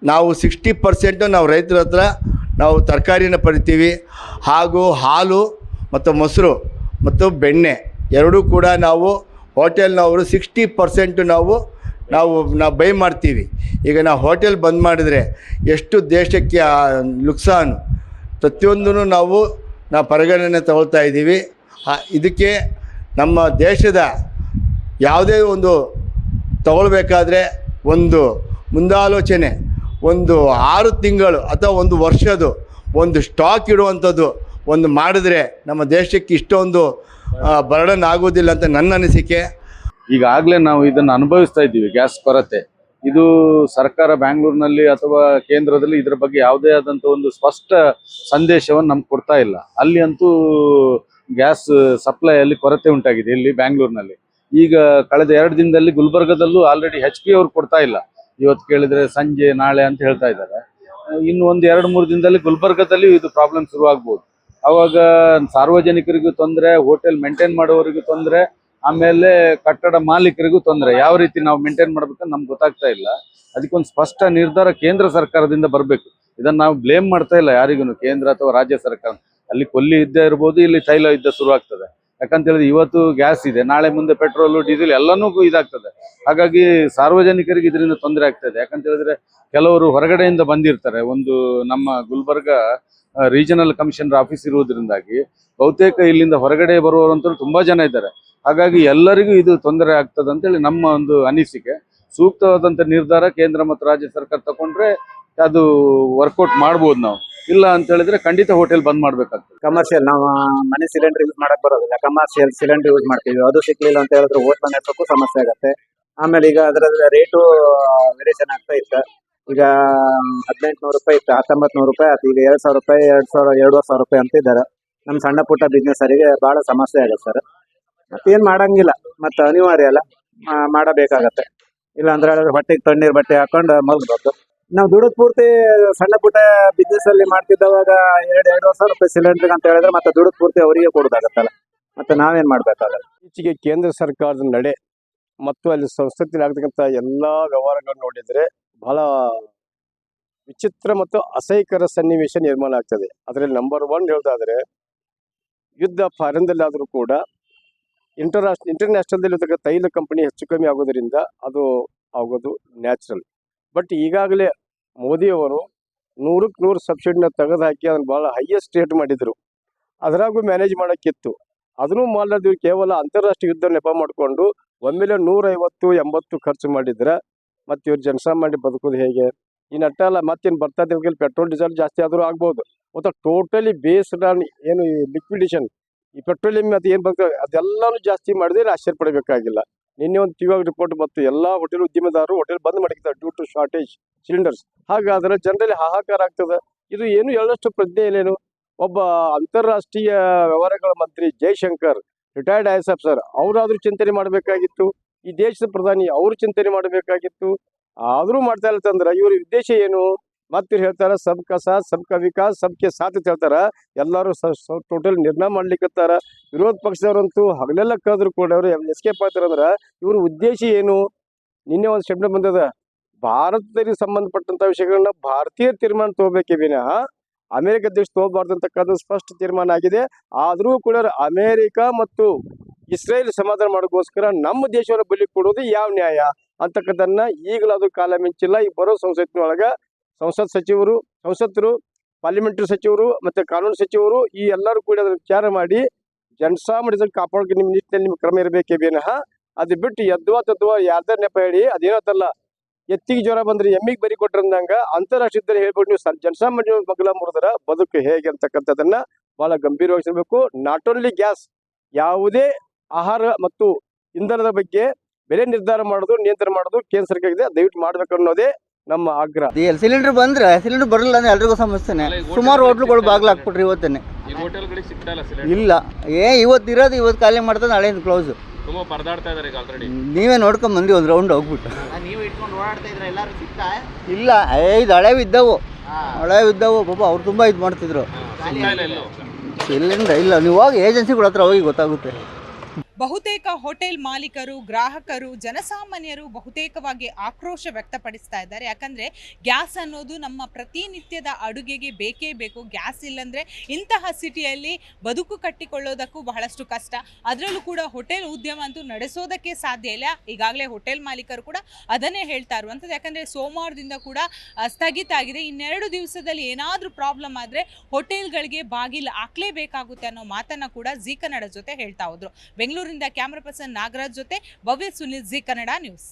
ನಾವು 60% ನಾವು ರೈತರ ಹತ್ರ ನಾವು ತರಕಾರಿನ ಪಡಿತೀವಿ. ಹಾಗೂ ಹಾಲು ಮತ್ತು ಮೊಸರು ಮತ್ತು ಬೆಣ್ಣೆ ಎರಡೂ ಕೂಡ ನಾವು ಹೋಟೆಲ್ನವರು 60% ನಾವು ಬೈ ಮಾಡ್ತೀವಿ. ಈಗ ನಾವು ಹೋಟೆಲ್ ಬಂದ್ ಮಾಡಿದರೆ ಎಷ್ಟು ದೇಶಕ್ಕೆ ನುಕ್ಸಾನು, ಪ್ರತಿಯೊಂದೂ ನಾವು ಪರಿಗಣನೆ ತಗೊಳ್ತಾ ಇದ್ದೀವಿ. ಇದಕ್ಕೆ ನಮ್ಮ ದೇಶದ ಯಾವುದೇ ಒಂದು ತಗೊಳ್ಬೇಕಾದ್ರೆ ಒಂದು ಮುಂದಾಲೋಚನೆ, ಒಂದು 6 ತಿಂಗಳು ಅಥವಾ ಒಂದು ವರ್ಷದ ಒಂದು ಸ್ಟಾಕ್ ಇಡುವಂಥದ್ದು ಒಂದು ಮಾಡಿದ್ರೆ ನಮ್ಮ ದೇಶಕ್ಕೆ ಇಷ್ಟೊಂದು ಬರ್ಡನ್ ಆಗೋದಿಲ್ಲ ಅಂತ ನನ್ನ ಅನಿಸಿಕೆ. ಈಗಾಗಲೇ ನಾವು ಇದನ್ನು ಅನುಭವಿಸ್ತಾ ಇದ್ದೀವಿ, ಗ್ಯಾಸ್ ಕೊರತೆ. ಇದು ಸರ್ಕಾರ ಬ್ಯಾಂಗ್ಳೂರಿನಲ್ಲಿ ಅಥವಾ ಕೇಂದ್ರದಲ್ಲಿ ಇದರ ಬಗ್ಗೆ ಯಾವುದೇ ಆದಂಥ ಒಂದು ಸ್ಪಷ್ಟ ಸಂದೇಶವನ್ನು ನಮ್ಗೆ ಕೊಡ್ತಾ ಇಲ್ಲ. ಅಲ್ಲಿ ಅಂತೂ ಗ್ಯಾಸ್ ಸಪ್ಲೈಯಲ್ಲಿ ಕೊರತೆ ಉಂಟಾಗಿದೆ ಇಲ್ಲಿ ಬ್ಯಾಂಗ್ಳೂರಿನಲ್ಲಿ. ಈಗ ಕಳೆದ 2 ದಿನದಲ್ಲಿ ಗುಲ್ಬರ್ಗದಲ್ಲೂ ಆಲ್ರೆಡಿ HP ಅವ್ರು ಕೊಡ್ತಾ ಇಲ್ಲ. ಇವತ್ತು ಕೇಳಿದರೆ ಸಂಜೆ ನಾಳೆ ಅಂತ ಹೇಳ್ತಾ ಇದ್ದಾರೆ. ಇನ್ನು ಒಂದು 2-3 ದಿನದಲ್ಲಿ ಗುಲ್ಬರ್ಗದಲ್ಲಿ ಇದು ಪ್ರಾಬ್ಲಮ್ ಶುರುವಾಗ್ಬೋದು. ಆವಾಗ ಸಾರ್ವಜನಿಕರಿಗೂ ತೊಂದರೆ, ಹೋಟೆಲ್ ಮೇಂಟೈನ್ ಮಾಡೋವರಿಗೂ ತೊಂದರೆ, ಆಮೇಲೆ ಕಟ್ಟಡ ಮಾಲೀಕರಿಗೂ ತೊಂದರೆ. ಯಾವ ರೀತಿ ನಾವು ಮೇಂಟೈನ್ ಮಾಡ್ಬೇಕಂತ ನಮ್ಗೆ ಗೊತ್ತಾಗ್ತಾ ಇಲ್ಲ. ಅದಕ್ಕೊಂದು ಸ್ಪಷ್ಟ ನಿರ್ಧಾರ ಕೇಂದ್ರ ಸರ್ಕಾರದಿಂದ ಬರಬೇಕು. ಇದನ್ನು ನಾವು ಬ್ಲೇಮ್ ಮಾಡ್ತಾ ಇಲ್ಲ ಯಾರಿಗೂ, ಕೇಂದ್ರ ಅಥವಾ ರಾಜ್ಯ ಸರ್ಕಾರ. ಅಲ್ಲಿ ಕೊಲ್ಲಿ ಯುದ್ಧ ಇರ್ಬೋದು, ಇಲ್ಲಿ ತೈಲ ಯುದ್ಧ ಶುರು ಆಗ್ತದೆ. ಯಾಕಂತ ಹೇಳಿದ್ರೆ ಇವತ್ತು ಗ್ಯಾಸ್ ಇದೆ, ನಾಳೆ ಮುಂದೆ ಪೆಟ್ರೋಲು, ಡೀಸೆಲ್ ಎಲ್ಲನೂ ಇದಾಗ್ತದೆ. ಹಾಗಾಗಿ ಸಾರ್ವಜನಿಕರಿಗೆ ಇದರಿಂದ ತೊಂದರೆ ಆಗ್ತದೆ. ಯಾಕಂತ ಹೇಳಿದ್ರೆ ಕೆಲವರು ಹೊರಗಡೆಯಿಂದ ಬಂದಿರ್ತಾರೆ. ಒಂದು ನಮ್ಮ ಗುಲ್ಬರ್ಗ ರೀಜನಲ್ ಕಮಿಷನರ್ ಆಫೀಸ್ ಇರುವುದರಿಂದಾಗಿ ಬಹುತೇಕ ಇಲ್ಲಿಂದ ಹೊರಗಡೆ ಬರುವವರಂತೂ ತುಂಬಾ ಜನ ಇದ್ದಾರೆ. ಹಾಗಾಗಿ ಎಲ್ಲರಿಗೂ ಇದು ತೊಂದರೆ ಆಗ್ತದೆ ಅಂತೇಳಿ ನಮ್ಮ ಒಂದು ಅನಿಸಿಕೆ. ಸೂಕ್ತವಾದಂಥ ನಿರ್ಧಾರ ಕೇಂದ್ರ ಮತ್ತು ರಾಜ್ಯ ಸರ್ಕಾರ ತಗೊಂಡ್ರೆ ಅದು ವರ್ಕೌಟ್ ಮಾಡ್ಬೋದು. ನಾವು ಇಲ್ಲ ಅಂತ ಹೇಳಿದ್ರೆ ಖಂಡಿತ ಹೋಟೆಲ್ ಬಂದ್ ಮಾಡ್ಬೇಕಾಗ್ತದೆ. ಕಮರ್ಷಿಯಲ್ ನಾವು ಮನೆ ಸಿಲಿಂಡರ್ ಯೂಸ್ ಮಾಡಕ್ ಬರೋದಿಲ್ಲ, ಕಮರ್ಷಿಯಲ್ ಸಿಲಿಂಡರ್ ಯೂಸ್ ಮಾಡ್ತೀವಿ. ಅದು ಸಿಕ್ಲಿಲ್ಲ ಅಂತ ಹೇಳಿದ್ರೆ ಹೋಟ್ಲ್ ನೆಟ್ವರ್ಕು ಸಮಸ್ಯೆ ಆಗುತ್ತೆ. ಆಮೇಲೆ ಈಗ ಅದರ ರೇಟು ವೇರಿಯೇಷನ್ ಆಗ್ತಾ ಇತ್ತು. ಈಗ 1800 ರೂಪಾಯಿ ಇತ್ತು, 1900 ರೂಪಾಯಿ ಆಯ್ತು. ಈಗ 2000 ರೂಪಾಯಿ, 2500 ರೂಪಾಯಿ ಅಂತ ಇದ್ದಾರೆ. ನಮ್ಮ ಸಣ್ಣ ಪುಟ್ಟ ಬಿಸ್ನೆಸ್ ಅವರಿಗೆ ಬಹಳ ಸಮಸ್ಯೆ ಆಗುತ್ತೆ ಸರ್. ಮತ್ತೇನ್ ಮಾಡಂಗಿಲ್ಲ, ಮತ್ತೆ ಅನಿವಾರ್ಯ ಅಲ್ಲ, ಮಾಡಬೇಕಾಗತ್ತೆ. ಇಲ್ಲ ಅಂದ್ರೆ ಹೊಟ್ಟೆಗೆ ತಣ್ಣೀರ್ ಬಟ್ಟೆ ಹಾಕೊಂಡು ಮಲ್ಗಬೇಕು. ನಾವು ದುಡ್ಡು ಪೂರ್ತಿ ಸಣ್ಣ ಪುಟ್ಟ ಬಿಸ್ನೆಸ್ ಅಲ್ಲಿ ಮಾಡ್ತಿದ್ದವಾಗ 2,500 ರೂಪಾಯಿ ಸಿಲಿಂಡರ್ ಅಂತ ಹೇಳಿದ್ರೆ ಮತ್ತೆ ದುಡ್ಡು ಪೂರ್ತಿ ಅವರಿಗೆ ಕೊಡೋದಾಗತ್ತಲ್ಲ, ಮತ್ತೆ ನಾವೇನ್ ಮಾಡ್ಬೇಕಾಗಲ್ಲ. ಈಚೆಗೆ ಕೇಂದ್ರ ಸರ್ಕಾರದ ನಡೆ ಮತ್ತು ಅಲ್ಲಿ ಸಂಸತ್ತಿನಲ್ಲಿ ಆಗ್ತಕ್ಕಂಥ ಎಲ್ಲಾ ವ್ಯವಹಾರಗಳನ್ನು ನೋಡಿದ್ರೆ ಬಹಳ ವಿಚಿತ್ರ ಮತ್ತು ಅಸಹ್ಯಕರ ಸನ್ನಿವೇಶ ನಿರ್ಮಾಣ ಆಗ್ತದೆ. ಅದರಲ್ಲಿ ನಂಬರ್ 1 ಹೇಳೋದಾದ್ರೆ, ಯುದ್ಧ ಫಾರಿನ್ದಲ್ಲಿ ಆದರೂ ಕೂಡ ಇಂಟರ್ನ್ಯಾಷನಲ್ದಲ್ಲಿ ಇರ್ತಕ್ಕಂಥ ತೈಲ ಕಂಪನಿ ಹೆಚ್ಚು ಕಮ್ಮಿ ಆಗೋದ್ರಿಂದ ಅದು ಆಗೋದು ನ್ಯಾಚುರಲ್. ಬಟ್ ಈಗಾಗಲೇ ಮೋದಿಯವರು 100ಕ್ಕೆ 100 ಸಬ್ಸಿಡಿನ ತೆಗೆದುಹಾಕಿ ಅದನ್ನು ಭಾಳ ಹೈಯೆಸ್ಟ್ ರೇಟ್ ಮಾಡಿದರು. ಅದರಾಗೂ ಮ್ಯಾನೇಜ್ ಮಾಡೋಕ್ಕಿತ್ತು. ಅದನ್ನು ಮಾಡಲಾರ್ದು ಕೇವಲ ಅಂತಾರಾಷ್ಟ್ರೀಯ ಯುದ್ಧ ನೆಪ ಮಾಡಿಕೊಂಡು ಒಮ್ಮೆಲೆ 150-80 ಖರ್ಚು ಮಾಡಿದ್ರೆ ಮತ್ತು ಇವ್ರು ಜನಸಾಮಾನ್ಯ ಬದುಕೋದು ಹೇಗೆ? ಈ ನಟ್ಟಲ್ಲ ಮತ್ತೇನು ಬರ್ತಾ ಇದ್ದಲ್ಲಿ ಪೆಟ್ರೋಲ್ ಡೀಸೆಲ್ ಜಾಸ್ತಿ ಆದರೂ ಆಗ್ಬೋದು. ಮತ್ತು ಟೋಟಲಿ ಬೇಸ್ಡ್ ಆನ್ ಏನು ಲಿಕ್ವಿಡೇಷನ್ ಈ ಪೆಟ್ರೋಲಿಯಂ ಅದು ಏನು ಬರ್ತದೆ ಅದೆಲ್ಲನೂ ಜಾಸ್ತಿ ಮಾಡಿದ್ರೆ ಆಶ್ಚರ್ಯ ಪಡಬೇಕಾಗಿಲ್ಲ. ನಿನ್ನೆ ಒಂದು ಟಿವಿ ರಿಪೋರ್ಟ್ ಬಂತು, ಎಲ್ಲ ಹೋಟೆಲ್ ಉದ್ಯಮದಾರರು ಹೋಟೆಲ್ ಬಂದ್ ಮಾಡಿರ್ತಾರೆ ಡ್ಯೂ ಟು ಶಾರ್ಟೇಜ್ ಸಿಲಿಂಡರ್ಸ್. ಹಾಗಾದ್ರೆ ಜನರಲ್ಲಿ ಹಾಹಾಕಾರ ಆಗ್ತದೆ. ಇದು ಏನು ಹೇಳೋಷ್ಟು ಪ್ರಜ್ಞೆ ಇಲ್ಲೇನು. ಒಬ್ಬ ಅಂತಾರಾಷ್ಟ್ರೀಯ ವ್ಯವಹಾರಗಳ ಮಂತ್ರಿ ಜೈಶಂಕರ್, ರಿಟೈರ್ಡ್ ಐಎಸ್ ಆಫೀಸರ್, ಅವರಾದ್ರೂ ಚಿಂತನೆ ಮಾಡಬೇಕಾಗಿತ್ತು. ಈ ದೇಶದ ಪ್ರಧಾನಿ ಅವರು ಚಿಂತನೆ ಮಾಡಬೇಕಾಗಿತ್ತು. ಆದರೂ ಮಾಡ್ತಾ ಇಲ್ಲಂದ್ರೆ ಇವ್ರ ಉದ್ದೇಶ ಏನು? ಮತ್ತೆ ಹೇಳ್ತಾರ ಸಬ್ಕಾ ಸಾಥ್ ಸಬ್ಕಾ ವಿಕಾಸ್ ಸಬ್ಕೆ ಸಾಥ್ ಅಂತ ಹೇಳ್ತಾರ. ಎಲ್ಲರೂ ಟೋಟಲ್ ನಿರ್ಣಯ ಮಾಡ್ಲಿಕ್ಕತ್ತಾರ. ವಿರೋಧ ಪಕ್ಷದವರಂತೂ ಹಗಲೆಲ್ಲ ಕಳೆದ್ರು ಕೂಡ ಅವರು ಎಸ್ಕೇಪ್ ಆಗ್ತಾರಂದ್ರೆ ಇವ್ರ ಉದ್ದೇಶ ಏನು? ನಿನ್ನೆ ಒಂದು ಸ್ಟೇಟ್ಮೆಂಟ್ ಬಂದದ, ಭಾರತದಲ್ಲಿ ಸಂಬಂಧಪಟ್ಟಂತ ವಿಷಯಗಳನ್ನ ಭಾರತೀಯ ತೀರ್ಮಾನ ತಗೋಬೇಕೇ ವಿನಃ ಅಮೆರಿಕ ದೇಶ ತಗೋಬಾರ್ದು ಅಂತಕ್ಕಂಥ ಸ್ಪಷ್ಟ ತೀರ್ಮಾನ ಆಗಿದೆ. ಆದರೂ ಕೂಡ ಅಮೆರಿಕ ಮತ್ತು ಇಸ್ರೇಲ್ ಸಮಾಧಾನ ಮಾಡೋಕ್ಕೋಸ್ಕರ ನಮ್ಮ ದೇಶವನ್ನು ಬಲಿ ಕೊಡೋದು ಯಾವ ನ್ಯಾಯ ಅಂತಕ್ಕಂಥದ್ದನ್ನ ಈಗಲಾದ್ರೂ ಕಾಲ ಮಿಂಚಿಲ್ಲ. ಈ ಬರೋ ಸಂಸತ್ತಿನೊಳಗ ಸಂಸದರು, ಪಾರ್ಲಿಮೆಂಟರಿ ಸಚಿವರು ಮತ್ತು ಕಾನೂನು ಸಚಿವರು ಈ ಎಲ್ಲರೂ ಕೂಡ ಅದನ್ನು ವಿಚಾರ ಮಾಡಿ ಜನಸಾಮಾನ್ಯರನ್ನು ಕಾಪಾಡೋಕೆ ನಿಮ್ಮ ನಿಟ್ಟಿನಲ್ಲಿ ನಿಮ್ಮ ಕ್ರಮ ಇರಬೇಕೇ ವಿನಃ ಅದು ಬಿಟ್ಟು ಎದ್ವಾ ಯಾರ್ದಾರ ನೆಪ ಹೇಳಿ ಅದೇನತ್ತಲ್ಲ, ಎತ್ತಿಗೆ ಜ್ವರ ಬಂದ್ರೆ ಎಮ್ಮಿಗೆ ಬರಿ ಕೊಟ್ರಂದಂಗ ಅಂತಾರಾಷ್ಟ್ರೀಯದಲ್ಲಿ ಹೇಳ್ಬಿಟ್ಟು ನೀವು ಜನಸಾಮಾನ್ಯ ಮಗಲ ಮುರಿದ್ರ ಬದುಕು ಹೇಗೆ ಅಂತಕ್ಕಂಥದ್ದನ್ನ ಬಹಳ ಗಂಭೀರವಾಗಿಸಬೇಕು. ನಾಟ್ ಓನ್ಲಿ ಗ್ಯಾಸ್, ಯಾವುದೇ ಆಹಾರ ಮತ್ತು ಇಂಧನದ ಬಗ್ಗೆ ಬೆಲೆ ನಿರ್ಧಾರ ಮಾಡೋದು, ನಿಯಂತ್ರಣ ಮಾಡೋದು ಕೇಂದ್ರ ಸರ್ಕಾರಕ್ಕೆ ದಯವಿಟ್ಟು ಮಾಡ್ಬೇಕು ಅನ್ನೋದೇ ನಮ್ಮ ಆಗ್ರಹ. ಸಿಲಿಂಡರ್ ಬಂದ್ರೆ ಸಿಲಿಂಡರ್ ಬರಲ್ಲ ಅಂದ್ರೆ ಎಲ್ರಿಗೂ ಸಮಸ್ಯೆನೆ. ಸುಮಾರು ಹೋಟ್ಲುಗಳು ಬಾಗ್ಲಾಕ್ಬಿಟ್ರಿ ಇವತ್ತೇನೆ. ಇಲ್ಲ ಇವತ್ತು ಖಾಲಿ ಮಾಡ್ತಾರೆ, ನಾಳೆ ಕ್ಲೋಸ್. ನೀವೇ ನೋಡ್ಕೊಂಡ್ ಬಂದಿ ಒಂದು ರೌಂಡ್ ಹೋಗ್ಬಿಟ್ಟು. ಇಲ್ಲ ಇದು ಹಳೆವಿದ್ದವು ಪಾಪ ಅವ್ರು ತುಂಬಾ ಇದು ಮಾಡ್ತಿದ್ರು. ಸಿಲಿಂಡರ್ ಇಲ್ಲ, ನೀವು ಹೋಗಿ ಏಜೆನ್ಸಿಗಳ ಹತ್ರ ಹೋಗಿ ಗೊತ್ತಾಗುತ್ತೆ. ಬಹುತೇಕ ಹೋಟೆಲ್ ಮಾಲೀಕರು, ಗ್ರಾಹಕರು, ಜನಸಾಮಾನ್ಯರು ಬಹುತೇಕವಾಗಿ ಆಕ್ರೋಶ ವ್ಯಕ್ತಪಡಿಸ್ತಾ ಇದ್ದಾರೆ. ಯಾಕಂದರೆ ಗ್ಯಾಸ್ ಅನ್ನೋದು ನಮ್ಮ ಪ್ರತಿನಿತ್ಯದ ಅಡುಗೆಗೆ ಬೇಕೇ ಬೇಕು. ಗ್ಯಾಸ್ ಇಲ್ಲಂದರೆ ಇಂತಹ ಸಿಟಿಯಲ್ಲಿ ಬದುಕು ಕಟ್ಟಿಕೊಳ್ಳೋದಕ್ಕೂ ಬಹಳಷ್ಟು ಕಷ್ಟ. ಅದರಲ್ಲೂ ಕೂಡ ಹೋಟೆಲ್ ಉದ್ಯಮ ಅಂತೂ ನಡೆಸೋದಕ್ಕೆ ಸಾಧ್ಯ ಇಲ್ಲ. ಈಗಾಗಲೇ ಹೋಟೆಲ್ ಮಾಲೀಕರು ಕೂಡ ಅದನ್ನೇ ಹೇಳ್ತಾ ಇರುವಂಥದ್ದು. ಯಾಕಂದರೆ ಸೋಮವಾರದಿಂದ ಕೂಡ ಸ್ಥಗಿತ ಆಗಿದೆ. ಇನ್ನೆರಡು ದಿವಸದಲ್ಲಿ ಏನಾದರೂ ಪ್ರಾಬ್ಲಮ್ ಆದರೆ ಹೋಟೆಲ್ಗಳಿಗೆ ಬಾಗಿಲು ಹಾಕಲೇಬೇಕಾಗುತ್ತೆ ಅನ್ನೋ ಮಾತನ್ನು ಕೂಡ ಜೀ ಕನ್ನಡ ಜೊತೆ ಹೇಳ್ತಾ ಹೋದ್ರು. ಬೆಂಗಳೂರಿಂದ ಕ್ಯಾಮರಾ ಪರ್ಸನ್ ನಾಗರಾಜ್ ಜೊತೆ ಭವ್ಯ ಸುನಿಲ್, ಜೀ ಕನ್ನಡ ನ್ಯೂಸ್.